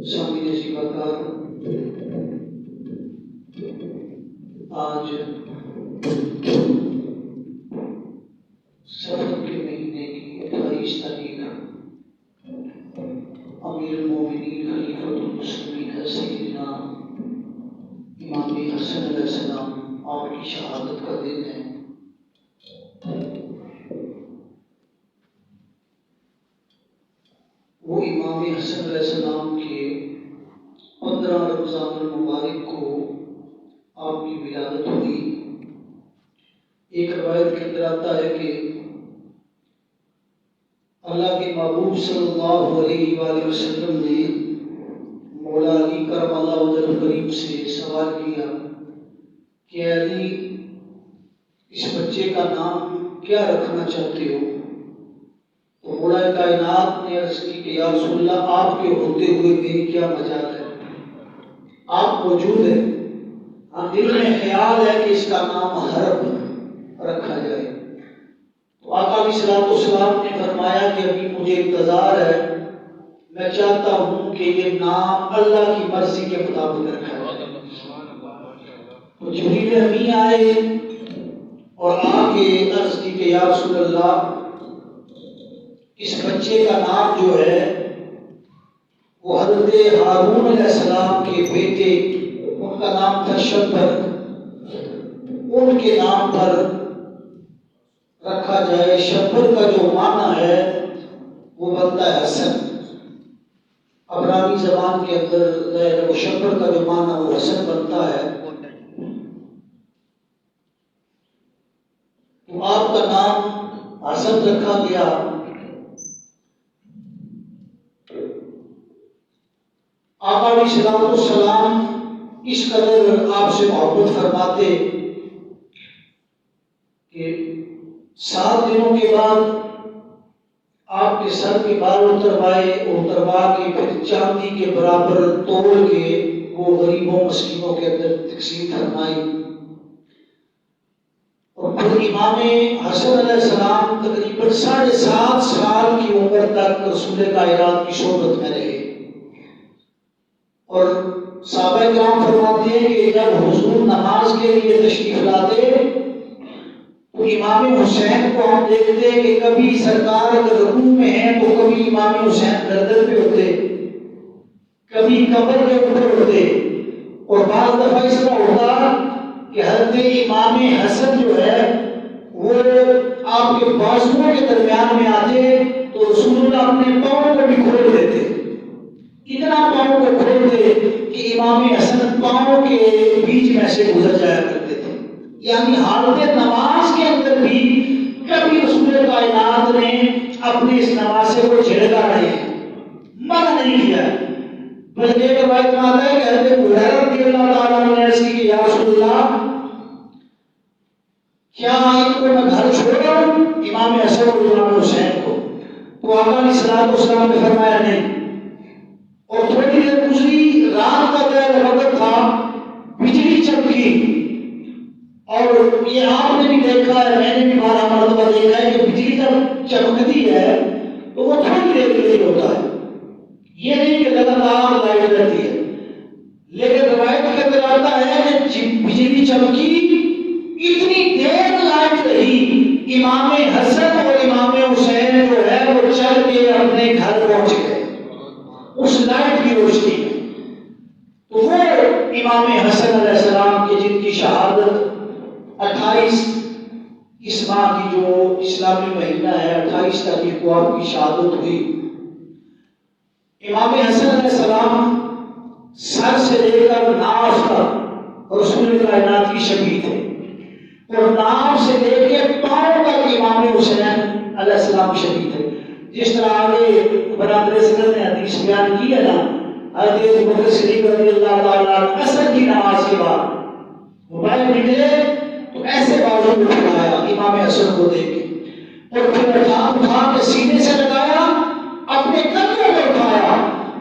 سامنے زیباکار، آج سفر کے مہینے کی 28 تاریخ امیر المومنین خلیفۃ المسلمین سیدنا امام حسن علیہ السلام آپ کی شہادت کا دن ہے۔ وہ امام حسن علیہ السلام کے 15 رمضان المبارک کو آپ کی ولادت ہوئی۔ ایک روایت کے اندر آتا ہے کہ اللہ کے محبوب صلی اللہ علیہ وآلہ وسلم نے مولا علی کرم اللہ وجہ کریم سے سوال کیا کہ علی، اس بچے کا نام کیا رکھنا چاہتے ہو؟ تو مولا کائنات نے عرض کی کہ یا رسول اللہ، آپ کے ہوتے ہوئے میری کیا مجال ہے، آپ موجود ہیں، ہم دل میں خیال ہے کہ اس کا نام حرب رکھا جائے۔ تو آقا علیہ الصلوۃ والسلام نے فرمایا کہ ابھی مجھے انتظار ہے، میں چاہتا ہوں کہ یہ نام اللہ کی مرضی کے مطابق رکھا جائے۔ تو جبریل امین آئے اور آ کے عرض کی کہ یا رسول اللہ، اس بچے کا نام جو ہے وہ حضرت ہارون علیہ السلام کے بیٹے، ان کا نام تھا شبر، ان کے نام پر رکھا جائے۔ شبر کا جو معنی ہے وہ بنتا ہے حسن۔ عبرانی زبان کے اندر وہ شبر کا جو معنی وہ حسن بنتا ہے۔ تو آپ کا نام حسن رکھا گیا۔ آقا علیہ السلام اس قدر آپ سے محبت فرماتے کہ 7 دنوں کے بعد آپ کے سر کے بال اتروا کے پھر چاندی کے برابر توڑ کے وہ غریبوں مسکینوں کے اندر تقسیم فرمائی۔ اور پھر امام حسن علیہ السلام تقریباً 7.5 سال کی عمر تک رسول کائنات کی صحبت میں رہے۔ اور صحابہ کرام فرماتے ہیں کہ جب حضور نماز کے لیے تشریف لاتے تو امام حسین کو ہم دیکھتے کہ کبھی سرکار اگر رکوع میں ہیں تو کبھی امام حسین گردن پہ ہوتے، کبھی کمر کے اوپر ہوتے، اور بعض دفعہ اس طرح ہوتا کہ حضرت امام حسن جو ہے وہ آپ کے بازوؤں کے درمیان میں آتے تو رسول اللہ اپنے پاؤں کو بھی کھول دیتے، اتنا پاؤں کو کھولتے کہ امام حسن پاؤں کے بیچ میں سے گزر جایا کرتے تھے۔ یعنی حالت نماز کے اندر بھی کبھی رسول کائنات نے اپنے اس نواسے کو جھڑکا نہیں، منع نہیں کیا۔ بلکہ ایک روایت میں آتا ہے کہ حضرت ہریرہ رضی اللہ تعالیٰ عنہ نے عرض کی کہ یا رسول اللہ، کیا ان کو میں گھر چھوڑا امام حسن اور امام حسین کو؟ تو آقا علیہ الصلوۃ والسلام نے فرمایا نہیں۔ اور تھوڑی دیر گزری، رات کا دیر وقت تھا، بجلی چمکی، اور یہ آپ نے بھی دیکھا ہے، میں نے بھی 12 مرتبہ دیکھا ہے کہ بجلی جب چمکتی ہے تو وہ تھوڑی دیر کے لیے ہوتا ہے، یہ نہیں کہ لگاتار لائٹ رہتی ہے۔ لیکن روایت کے اندر آتا ہے کہ بجلی چمکی، اتنی دیر لائٹ رہی، امام حسن اور امام حسین جو ہے وہ چل کے اپنے گھر پہنچ گئے اس لائٹ کی روشنی میں۔ تو وہ امام حسن علیہ السلام کے جن کی شہادت 28 اس ماہ کی جو اسلامی مہینہ ہے 28 تاریخ کو آپ کی شہادت ہوئی۔ امام حسن علیہ السلام سر سے لے کر ناف تک رسول کائنات کی شبیہ تھے، اور ناف سے لے کے پاؤں تک امام حسین علیہ السلام کی شبیہ تھے۔ جس طرح آگے برادر صدر نے حدیث بیان کی ہے نا، حضرت ابوبکر صدیق رضی اللہ تعالیٰ عنہ عصر کی نماز کے بعد موبائل نکلے تو ایسے بازو میں اٹھایا امام حسن کو دیکھ کے، اور پھر اٹھا کے سینے سے لگایا، اپنے کندھوں پہ اٹھایا،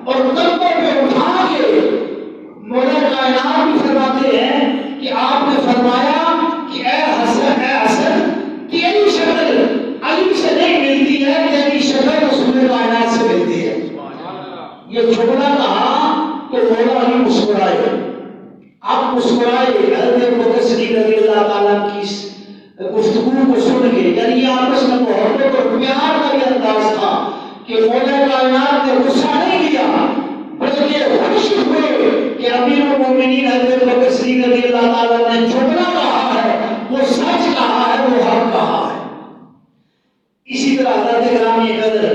اور کندھوں پہ اٹھا کے مولا کائنات بھی فرماتے ہیں کہ آپ نے فرمایا کہ اے حسن، اے حسن، تیری شکل علی سے نہیں ملتی ہے، تیری شکل رسول کائنات سے ملتی ہے۔ یہ جملہ کہا اللہ تعالیٰ کی اس گفتگو کو سن کے، یعنی یہ آپس میں محبت اور پیار کا یہ انداز تھا کہ مولا کائنات نے غصہ نہیں کیا بلکہ خوش ہوئے کہ امیر المومنین حضرت بکر صدیق رضی اللہ تعالیٰ نے جو نہ کہا ہے وہ سچ کہا ہے، وہ حق کہا ہے۔ اسی طرح حضرت گرامی قدر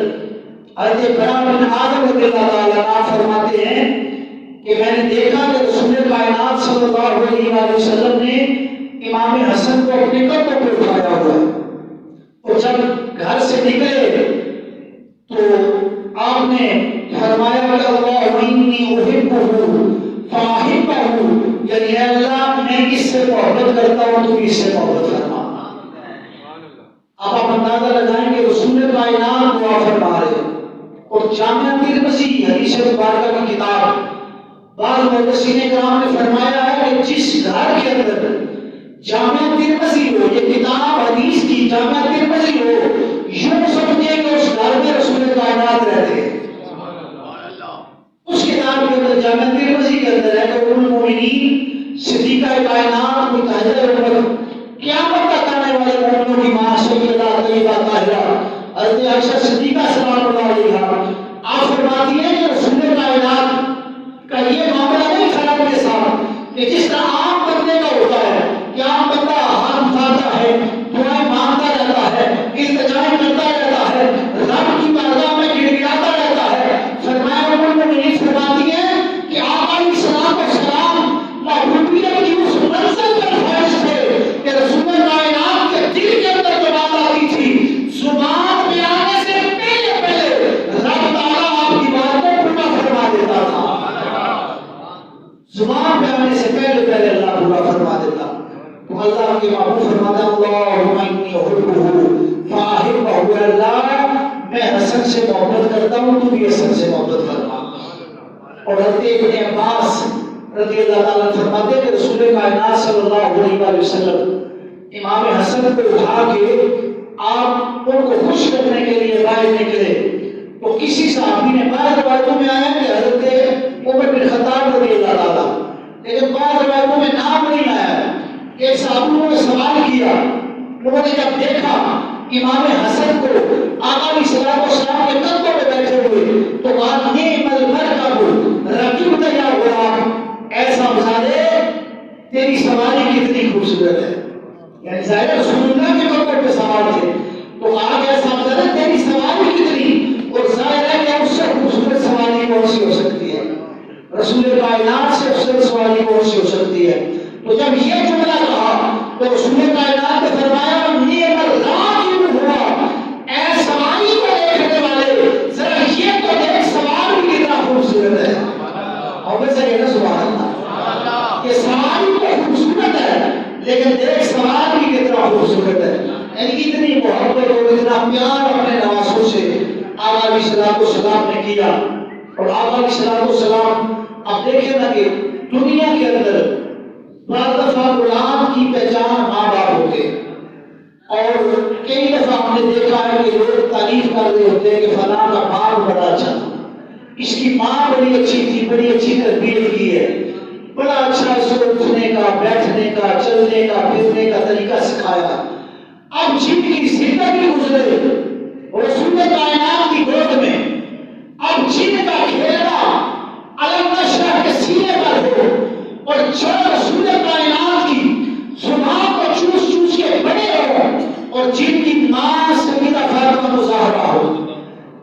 حضرت برا بن عازب رضی اللہ تعالیٰ عنہ فرماتے ہیں کہ میں نے دیکھا کہ رسول کائنات صلی اللہ علیہ وآلہ وسلم نے امام حسن کو اپنے کندھوں پہ اٹھایا ہوا ہے، اور جب گھر سے نکلے تو آپ نے فرمایا کہ اللہ انی احبہ فاحبہ، یعنی اے اللہ میں اس سے محبت کرتا ہوں تو اس سے محبت فرما۔ اب آپ اندازہ لگائیں کہ رسول کائنات دعا فرما رہے ہیں، اور جامعہ ترمذی حدیث مبارکہ کی کتاب، بعض محدثین کرام نے فرمایا ہے کہ جس گھر کے اندر جامعہ ترمذی ہو، یہ کتاب حدیث کی جامعہ ترمذی ہو، یوں سمجھے کہ اس گھر میں رسول کائنات رہتے ہیں۔ اس کتاب کے اندر جامعہ ترمذی کے اندر ہے کہ ام المومنین صدیقہ کائنات متحدہ امت، قیامت تک آنے والے مومنوں کی ماں سیدہ طیبہ طاہرہ حضرت عائشہ صدیقہ سلام اللہ علیہا، آپ فرماتی ہیں کہ رسول کائنات کا یہ معاملہ نہیں تھا ان کے ساتھ کہ جس طرح عام بندے کا ہوتا ہے کہ عام بندہ ہاتھ اٹھاتا ہے، دعائیں مانگتا رہتا ہے، التجائیں کرتا رہتا ہے، رب کی بارگاہ میں گڑگڑاتا رہتا ہے۔ فرمایا ام المومنین فرماتی ہیں کہ آقا علیہ السلام محبوبیت کی اس منزل پر فائز تھے کہ رسول کائنات کے دل کے اندر جو بات آتی تھی، زبان پہ آنے سے پہلے پہلے رب تعالیٰ آپ کی بات کو پورا فرما دیتا تھا۔ زبان پہ آنے سے پہلے پہلے اللہ پورا فرما دیتا۔ تو اللہ کے محبوب فرماتا اللہم انی احبہ فاحبہ، اللہ میں حسن سے محبت کرتا ہوں تو بھی حسن سے محبت فرما۔ اور حضرت ابن عباس رضی اللہ تعالیٰ فرماتے کہ رسول کائنات صلی اللہ علیہ وآلہ وسلم امام حسن کو اٹھا کے آپ ان کو خوش کرنے کے لیے باہر نکلے، تو کسی صحابی نے، بعض روایتوں میں آیا کہ حضرت عمر بن خطاب رضی اللہ تعالیٰ، لیکن بعض روایتوں میں نام نہیں آیا کہ صحابیوں نے سوال کیا، انہوں نے جب دیکھا امام حسن کو آقا علیہ السلام کے کندھوں پہ بیٹھے ہوئے تو کہا نعم المرکب رکبت یا غلام، اے صاحبزادے تیری سواری کتنی خوبصورت ہے، یعنی ظاہر رسول اللہ کے کندھوں پہ سوار تھے تو کہا کہ اے صاحبزادے تیری سواری کتنی، اور ظاہر ہے کہ اس سے خوبصورت سواری کون سی ہو سکتی ہے، رسول کائنات سے افضل سواری کون سی ہو سکتی ہے۔ تو جب یہ جملہ کہا تو رسول کائنات نے فرمایا نعم الراکب ہوا، اے سواری کو دیکھنے والے ذرا یہ تو دیکھ سوار بھی کتنا خوبصورت ہے، اور ویسے کہنا سبحان اللہ، یہ سواری تو خوبصورت ہے لیکن دیکھ سوار بھی کتنا خوبصورت ہے، یعنی اتنی محبت اور اتنا پیار اپنے نواسوں سے آقا علیہ السلام نے کیا۔ اور آقا علیہ السلام اب دیکھیں نا کہ دنیا کے اندر بعض دفعہ غلام کی پہچان ماں باپ ہوتے ہیں، اور کئی دفعہ ہم نے دیکھا ہے کہ لوگ تعریف کر رہے ہوتے ہیں کہ فلاں کا باپ بڑا اچھا تھا، اس کی ماں بڑی اچھی تھی، بڑی اچھی تربیت کی ہے، بڑا اچھا اس کو اٹھنے کا، بیٹھنے کا، چلنے کا، پھرنے کا طریقہ سکھایا۔ اب جن کی زندگی گزرے رسول کائنات کی گود میں، اب جن کا کھیلنا علم نشرح کے سینے پر ہو، اور جو رسول کائنات کی زبان کو چوس چوس کے بڑے ہو، اور جن کی ماں سیدہ فاطمہ مظاہرہ ہو،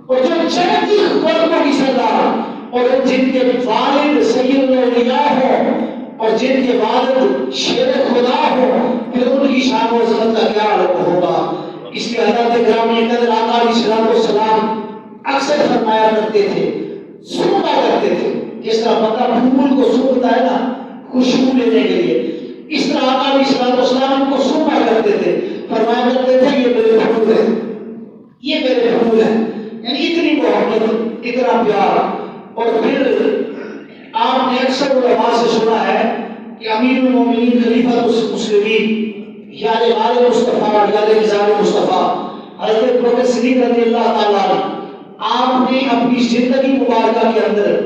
اور جو جنتی قلبوں کی سردار، اور جن کے والد سید الاولیاء ہو، اور جن کے والد شیر خدا ہو، پھر ان کی شان و عظمت کا کیا عالم ہوگا۔ اس لیے حضرت گرامی قدر آقا علیہ السلام اکثر فرمایا کرتے تھے، سونگا کرتے تھے، جس طرح بندہ پھول کو سونگتا ہے نا خوشبو لینے کے لیے، اس طرح آقا علیہ السلام ان کو سونگا کرتے تھے، فرمایا کرتے تھے یہ میرے پھول ہے، یہ میرے پھول ہے، یعنی اتنی محبت، اتنا پیار۔ اور پھر آپ نے اکثر علماء سے سنا ہے کہ امیر المومنین خلیفۃ المسلمین یا غال مصطفیٰ یا نظام مصطفیٰ حضرت بکر صدیق رضی اللہ تعالیٰ آپ نے اپنی زندگی مبارکہ کے اندر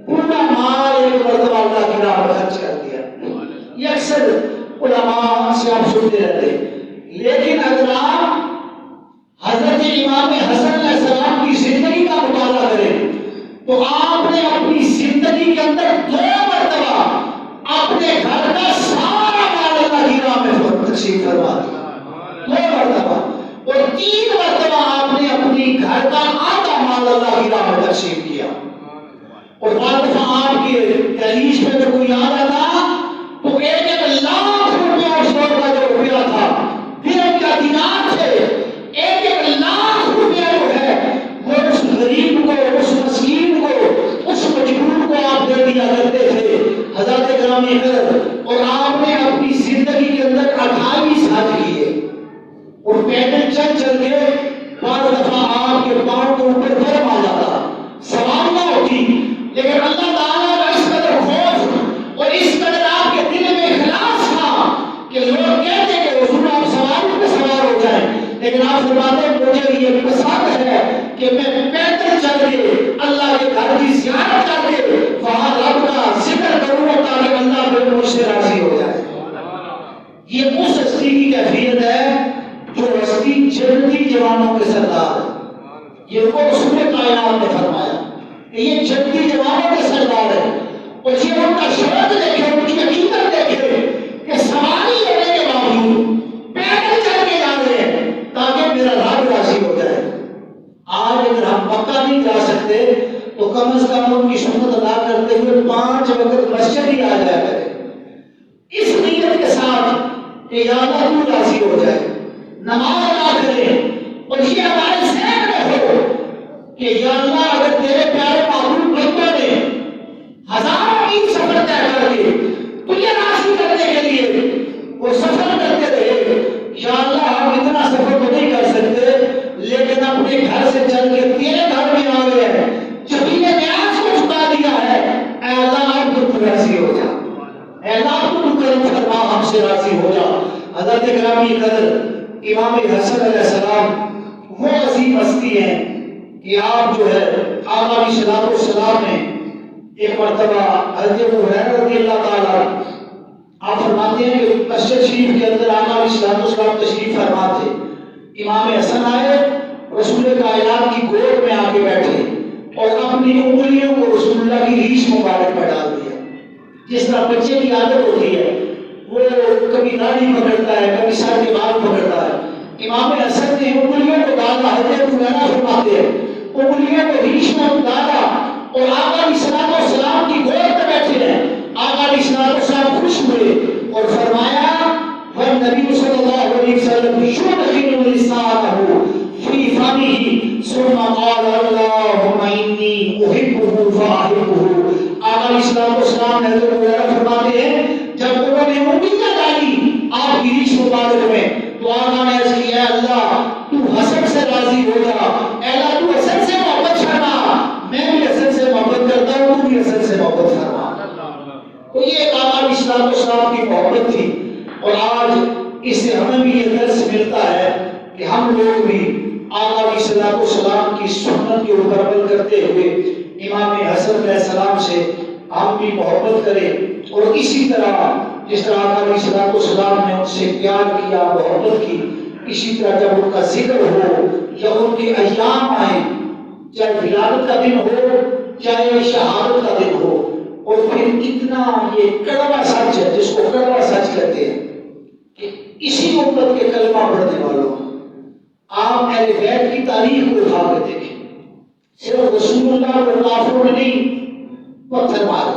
پورا مال ایک مرتبہ اللہ کی راہ پر خرچ کر دیا۔ یہ اکثر علماء سے آپ سنتے رہتے ہیں، لیکن اگر آپ حضرت امام حسن علیہ السلام کی زندگی کا مطالعہ کریں تو آپ نے اپنی زندگی کے اندر 2 مرتبہ اپنے گھر کا سارا مال اللہ کی راہ میں تقسیم کروا دیا، 2 مرتبہ، اور 3 مرتبہ آپ نے اپنی گھر کا آدھا مال اللہ کی راہ میں تقسیم کیا۔ اور بعض دفعہ آپ کے دہلیز پہ اگر کوئی آتا تھا تو 1 لاکھ روپیہ اس دور کا جو روپیہ تھا، درہم کا دینار تھے، 1 لاکھ روپیہ جو ہے وہ اس غریب کو، اس مسکین کو، اس مجبور کو آپ دے دیا کرتے تھے حضرات گرامی قدر۔ اور آپ نے اپنی زندگی کے اندر 28 حج کیے، اور پیدل چل چل کے بعض دفعہ آپ کے پاؤں کے اوپر گرم آ جاتا، سواریاں ہوتی، لیکن اللہ تعالیٰ کا اس قدر خوف اور اس قدر آپ کے دل میں اخلاص تھا کہ لوگ کہتے کہ حضور آپ سواری پہ سوار ہو جائیں، لیکن آپ فرماتے ہیں مجھے یہ پسند ہے کہ میں پیدل چل کے اللہ کے گھر کی زیارت کر کے وہاں رب کا ذکر کروں تاکہ اللہ پھر مجھ سے راضی ہو جائے۔ یہ اس ہستی کی کیفیت ہے جو ہستی جنتی جوانوں کے سردار ہے۔ یہ وہ رسول کائنات نے فرمایا کہ یہ جنتی جوانوں کے سردار ہے، اور یہ ان کا شوق دیکھے، ان کی عقیدت دیکھے کہ سواری ہونے کے باوجود پیدل چل کے جا رہے ہیں تاکہ میرا رب راضی ہو جائے۔ آج اگر ہم مکہ نہیں جا سکتے تو کم از کم ان کی سنت ادا کرتے ہوئے 5 وقت مسجد ہی آ جایا کرے، اس نیت کے ساتھ کہ یا اللہ تو راضی ہو جائے، نماز ادا کریں، اور یہ ہمارے ذہن میں ہو کہ یا اللہ اگر تیرے پیارے محبوب بندوں نے 1000 میل سفر طے کر کے تجھے راضی کرنے کے لیے وہ سفر کرتے رہے، یا اللہ ہم اتنا سفر تو نہیں کر سکتے لیکن اپنے گھر سے چل کے تیرے گھر میں آ گئے ہیں، جبھی نے نیاز کو چکا دیا ہے، اے اللہ آپ تو راضی ہو جا، اے اللہ تو کرم فرما، ہم سے راضی ہو جا۔ حضرت گرامی قدر امام حسن علیہ السلام وہ عظیم ہستی ہیں کہ آپ جو ہے آقا علیہ السلام نے ایک مرتبہ حضرت ابو ہریرہ رضی اللہ تعالیٰ آپ فرماتے ہیں کہ مسجد شریف کے اندر آقا علیہ السلام تشریف فرما تھے، امام حسن آئے، رسول کائنات کی گود میں آ کے بیٹھے اور اپنی انگلیوں کو رسول اللہ کی ریش مبارک پر ڈال دیا، جس طرح بچے کی عادت ہوتی ہے، وہ کبھی داڑھی پکڑتا ہے، کبھی سر کے بال پکڑتا ہے۔ امام حسن نے انگلیوں کو ڈالا، حضرت ابو ہریرہ فرماتے ہیں انگلیوں کو ریش میں ڈالا، اور آقا علیہ السلام کی گود میں بیٹھے ہیں۔ آقا علیہ السلام خوش ہوئے اور فرمایا والنبی صلی اللہ علیہ وسلم یدخل لسانہ فی فمہ ثم قال اللہم انی احبہ فاحبہ۔ آقا علیہ السلام نے فرماتے ہیں جب انہوں نے انگلیاں ڈالی آپ کی ریش مبارک میں تو آقا نے عرض کیا اللہ تو حسن سے راضی ہو جا، اے اللہ تو حسن سے محبت فرما، میں بھی حسن سے محبت کرتا ہوں، تو بھی حسن سے محبت فرما۔ تو یہ ایک آقا علیہ السلام کی محبت تھی، اور آج اس سے ہمیں بھی یہ درس ملتا ہے کہ ہم لوگ بھی آقا علیہ السلام کی سنت کے اوپر عمل کرتے ہوئے امام حسن علیہ السلام سے ہم بھی محبت کریں، اور اسی طرح جس طرح آقا علیہ السلام نے ان سے پیار کیا، محبت کی، اسی طرح جب ان کا ذکر ہو یا ان کے ایام آئیں، چاہے ولادت کا دن ہو چاہے شہادت کا دن ہو، اور پھر اتنا یہ کڑوا سچ ہے جس کو کڑوا سچ کہتے ہیں کہ اسی امت کے کلمہ پڑھنے والوں آپ اہل بیت کی تاریخ کو اٹھا کے دیکھیں، صرف رسول اللہ کو کافروں نے نہیں پتھر مارے،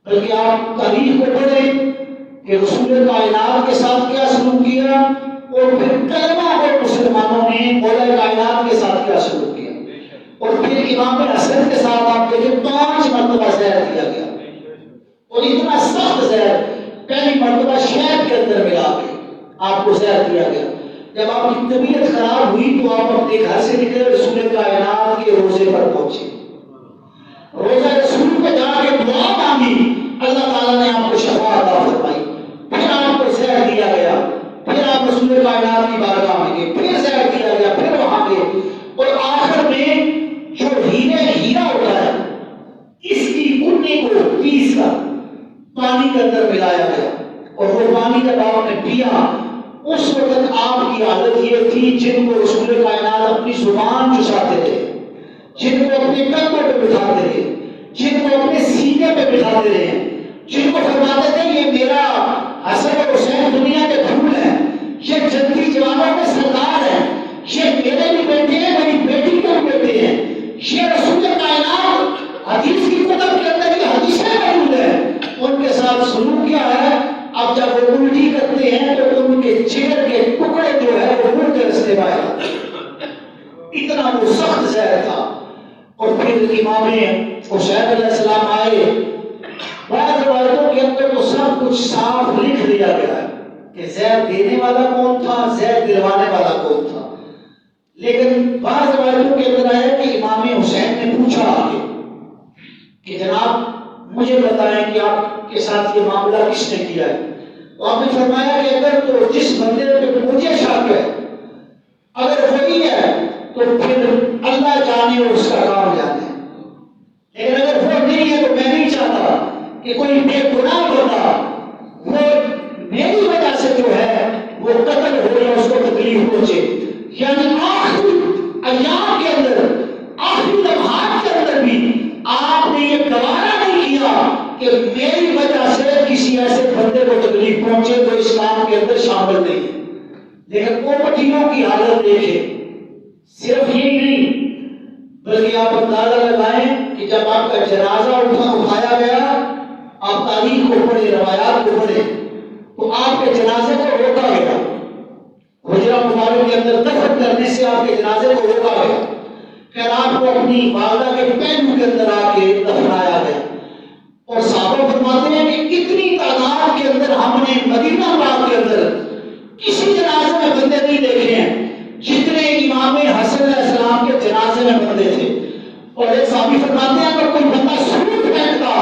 بلکہ آپ تاریخ کو پڑھیں کہ رسول کائنات کے ساتھ کیا سلوک کیا، اور پھر کلمہ اور مسلمانوں نے مولا کائنات کے ساتھ کیا سلوک کیا، اور پھر امام حسن کے ساتھ آپ دیکھیں 5 مرتبہ زہر دیا گیا، اور اتنا سخت زہر، پہلی مرتبہ شہد کے اندر ملا کے آپ کو زہر دیا گیا۔ جب آپ کی طبیعت خراب ہوئی تو آپ اپنے گھر سے نکلے، رسول کائنات کے روزے پر پہنچے، روزہ رسول پہ جا کے دعا مانگی، اللہ تعالیٰ نے آپ کو شفا عطا فرمائی، پھر آپ کو زہر دیا گیا، پھر آپ رسول کائنات کی بارگاہ میں گئے، پھر زہر دیا گیا، پھر وہاں گئے، اور آخر میں جو ہیرا ہوتا ہے اس کی کنی کو پیس کر پانی کے اندر ملایا گیا، اور وہ پانی جب اس وقت آپ کی حالت یہ تھی جن کو رسول کائنات اپنی زبان چساتے تھے، جن کو اپنے کندھوں پہ بٹھاتے تھے، جن کو اپنے سینے پہ بٹھاتے رہے، جن کو فرماتے تھے یہ میرا حسن اور حسین دنیا کے پھول ہیں، یہ جنتی جوانوں کے سردار ہیں، یہ میرے بھی بیٹے ہیں، میری بیٹی کے بھی بیٹے ہیں، یہ رسول کائنات حدیث کی کتب کے اندر یہ حدیثیں موجود ہیں، ان کے ساتھ سلوک کیا ہے؟ اب جب وہ الٹی کرتے ہیں تو ان کے جگر کے ٹکڑے جو ہے وہ منہ کے رستے میں آئے، اتنا وہ سخت زہر تھا۔ اور پھر امام حسین علیہ السلام آئے، بعض روایتوں کے اندر تو سب کچھ صاف لکھ دیا گیا ہے کہ زہر دینے والا کون تھا، زہر دلوانے والا کون تھا، لیکن بعض روایتوں کے اندر آیا کہ امام حسین نے پوچھا آگے کہ جناب مجھے بتائیں کہ آپ کے ساتھ یہ معاملہ کس نے کیا ہے؟ تو آپ نے فرمایا کہ اگر تو جس بندے پہ مجھے شک ہے اگر وہی ہے تو پھر اللہ جانے اور اس کا کام جانے، لیکن اگر وہ نہیں ہے تو میں نہیں چاہتا کہ کوئی بے گناہ بندہ وہ میری وجہ سے جو ہے وہ قتل ہو یا اس کو تکلیف پہنچے۔ یعنی آخری ایام کے اندر، آخری لمحات کے اندر بھی آپ نے یہ گوارا نہیں کیا کہ میری وجہ سے کسی ایسے بندے کو تکلیف پہنچے جو اسلام کے اندر شامل نہیں ہے۔ لیکن امتیوں کی حالت دیکھیں، صرف یہی نہیں بلکہ آپ اندازہ لگائیں کہ جب آپ کا جنازہ اٹھایا گیا، آپ تاریخ کو پڑھیں، روایات کو پڑھیں، تو آپ کے جنازے کو روکا گیا، حجرہ مبارک کے اندر دفن کرنے سے آپ کے جنازے کو روکا گیا، پھر آپ کو اپنی والدہ کے پہلو کے اندر آ کے دفنایا گیا۔ اور صحابہ فرماتے ہیں کہ اتنی تعداد کے اندر ہم نے مدینہ پاک کے اندر کسی جنازے میں بندے نہیں دیکھے ہیں جتنے امام حسن علیہ السلام کے جنازے میں بندے تھے۔ اور ایک صحابی فرماتے ہیں اگر کوئی بندہ سوئی پھینکتا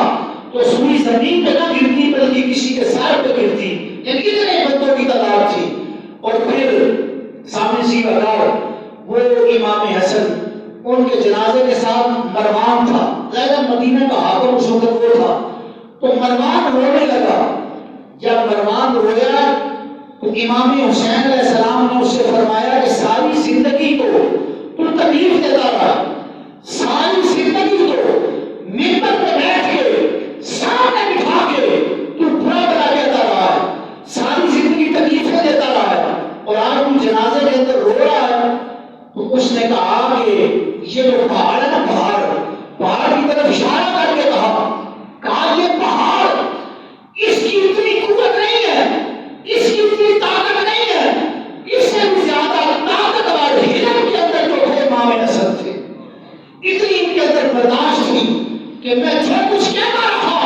تو سوئی زمین پہ نہ گرتی بلکہ کسی کے سر پہ گرتی، یعنی اتنے بندوں کی تعداد تھی۔ اور پھر سامنے سی بغار وہ امام حسن، ان کے جنازے کے ساتھ مروان تھا، ظاہر مدینہ کا حاکم اس وقت وہ تھا، تو مروان رونے لگا۔ جب مروان رویا تو امام حسین علیہ السلام نے اس سے فرمایا کہ ساری زندگی کو تو تکلیف دیتا رہا، ساری زندگی کو ممبر پہ بیٹھ کے سامنے بٹھا کے تو برا بلا کہتا رہا ہے، ساری زندگی تکلیفیں دیتا رہا ہے، اور آج تم جنازے کے اندر رو رہا ہے۔ تو اس نے کہا کہ یہ جو پہاڑ ہے نا، پہاڑ کی طرف اشارہ کر کے کہا یہ پہاڑ، اس کی اتنی قوت نہیں ہے، اس کی اتنی طاقت نہیں ہے، اس سے بھی زیادہ طاقتور ہرن کے اندر جو تھے امام حسن تھے، اتنی ان کے اندر برداشت تھی کہ میں جو کچھ کہتا رہا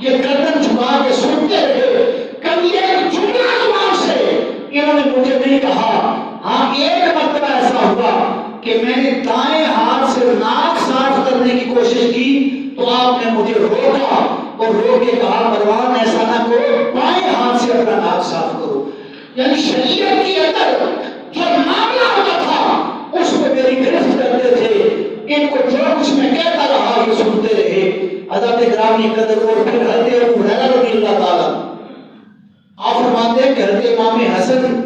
یہ گردن جھکا کے سنتے رہے، کبھی ایک جملہ زبان سے انہوں نے مجھے نہیں کہا۔ ہاں ایک مرتبہ ایسا ہوا کہ میں نے دائیں ہاتھ سے ناک صاف کرنے کی کوشش کی تو آپ نے مجھے روکا اور روک کے کہا مروان ایسا نہ کرو، بائیں ہاتھ سے اپنا ناک صاف کرو۔ یعنی شریعت کے اندر جو معاملہ ہوتا تھا اس میں میری گرفت کرتے تھے، ان کو جو کچھ میں کہتا رہا یہ سنتے رہے۔ حضرت گرامی قدر اور پھر حضرت ابو ہریرہ رضی اللہ تعالیٰ آپ فرماتے ہیں کہ حضرت امام حسن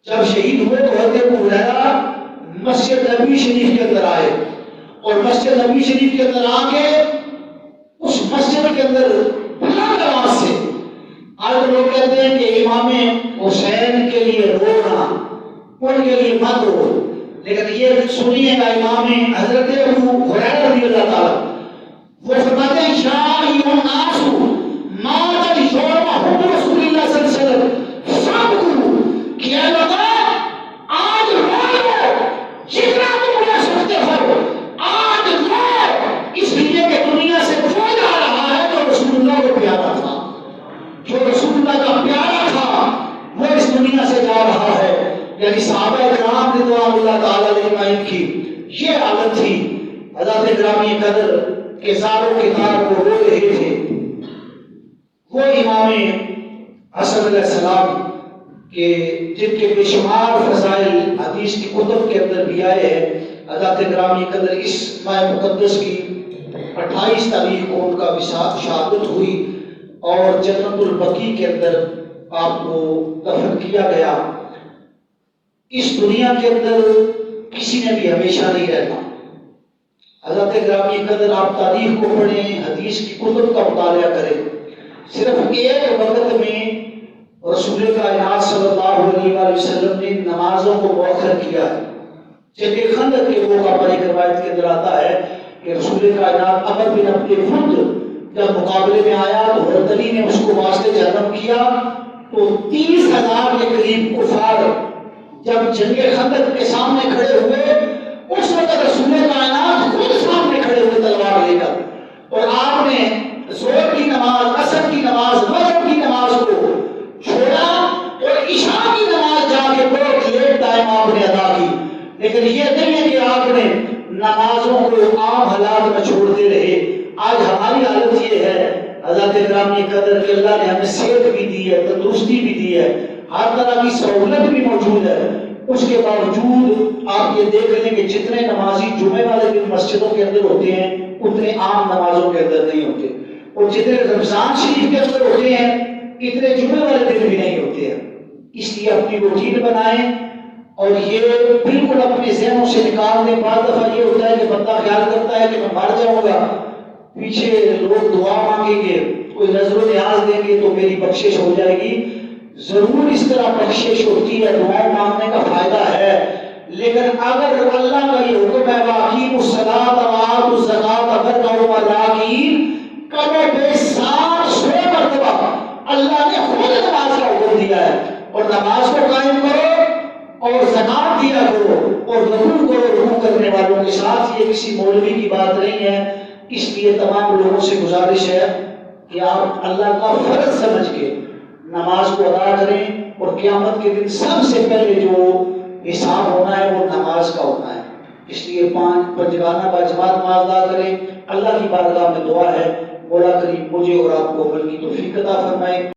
جب شہید ہوئے تو حضرت ابو ہریرہ مسجد نبی شریف کے اندر آئے، اور مسجد نبی شریف کے اندر آ کے اس مسجد کے اندر بلند آواز سے، آج لوگ کہتے ہیں کہ امام حسین کے لیے رونا، ان کے لیے مت رو، لیکن یہ سنیے گا امام حضرت ابو ہریرہ رضی اللہ تعالیٰ وہ فرماتے ہیں یا ایھا الناس مات الیوم حب رسول اللہ صلی اللہ علیہ وسلم فابکوا، کہ اے لوگوں آج رو جتنا تم رو سکتے ہو، آج رو، اس لیے کہ دنیا سے وہ جا رہا ہے جو رسول اللہ کو پیارا تھا، جو رسول اللہ کا پیارا تھا وہ اس دنیا سے جا رہا ہے۔ یعنی صحابہ کرام رضوان اللہ تعالیٰ علیہ اجمعین کی یہ حالت تھی۔ حضرت گرامی قدر کے زاروں کے تار کو رو رہے تھے، وہ امام حسن علیہ السلام کہ جن کے بے شمار فضائل حدیث کی کتب کے اندر بھی آئے ہیں۔ حضرت گرامی قدر اس ماہ مقدس کی 28 تاریخ کو ان کا شہادت ہوئی، اور جنت البقیع کے اندر آپ کو دفن کیا گیا، اس دنیا کے اندر کسی نے بھی ہمیشہ نہیں رہتا۔ حضرت گرامی قدر آپ تاریخ کو پڑھیں، حدیث کی کتب کا مطالعہ کریں، صرف ایک وقت میں رسول کائنات صلی اللہ علیہ وآلہ وسلم نے نمازوں کو مؤخر کیا ہے۔ جنگ خندق کے موقع پر ایک روایت کے اندر آتا ہے کہ رسول کائنات عمر بن عبد الود جب مقابلے میں آیا تو حضرت علی نے اس کو واسطے جہنم کیا، تو 30,000 کے قریب کفار جب جنگ خندق کے سامنے کھڑے ہوئے، اس وقت رسول کائنات خود سامنے کھڑے ہوئے تلوار لے کر، اور آپ نے ظہر کی نماز، عصر کی نماز، مغرب کی نماز کو چھوڑا اور عشاء کی نماز جا کے بہت لیٹ ٹائم آپ نے ادا کی۔ لیکن یہ نہیں ہے کہ آپ نے نمازوں کو عام حالات میں چھوڑتے رہے۔ آج ہماری حالت یہ ہے، حضرت گرامی قدر کہ اللہ نے ہمیں صحت بھی دی ہے، تندرستی بھی دی ہے، ہر طرح کی سہولت بھی موجود ہے، اس کے باوجود آپ یہ دیکھ لیں کہ جتنے نمازی جمعے والے دن مسجدوں کے اندر ہوتے ہیں اتنے عام نمازوں کے اندر نہیں ہوتے، اور جتنے رمضان شریف کے اندر ہوتے ہیں اتنے جمعے والے دن بھی نہیں ہوتے ہیں۔ اس لیے اپنی روٹین بنائیں اور یہ بالکل اپنے ذہنوں سے نکال دیں۔ بعض دفعہ یہ ہوتا ہے کہ بندہ خیال کرتا ہے کہ میں مر جاؤں گا، پیچھے لوگ دعا مانگیں گے، کوئی نظر و نیاز دیں گے تو میری بخشش ہو جائے گی۔ ضرور اس طرح بخشش ہوتی ہے، دعائیں مانگنے کا فائدہ ہے، لیکن اگر اللہ کا یہ حکم ہے وَأَقِیمُوا الصَّلَاةَ وَآتُوا الزَّکَاةَ وَارْکَعُوا مَعَ الرَّاکِعِینَ، کم و بیش 100 مرتبہ اللہ نے خود نماز کا حکم دیا ہے، اور نماز کو قائم کرو اور زکات دیا کرو اور رکوع کرو رکوع کرنے والوں کے ساتھ۔ یہ کسی مولوی کی بات نہیں ہے، اس لیے تمام لوگوں سے گزارش ہے کہ آپ اللہ کا فرض سمجھ کے نماز کو ادا کریں، اور قیامت کے دن سب سے پہلے جو حساب ہونا ہے وہ نماز کا ہونا ہے۔ اس لیے 5 پنجگانہ باجماعت نماز ادا کریں۔ اللہ کی بارگاہ میں دعا ہے مولا کریم مجھے اور آپ کو عمل کی توفیق عطا فرمائے۔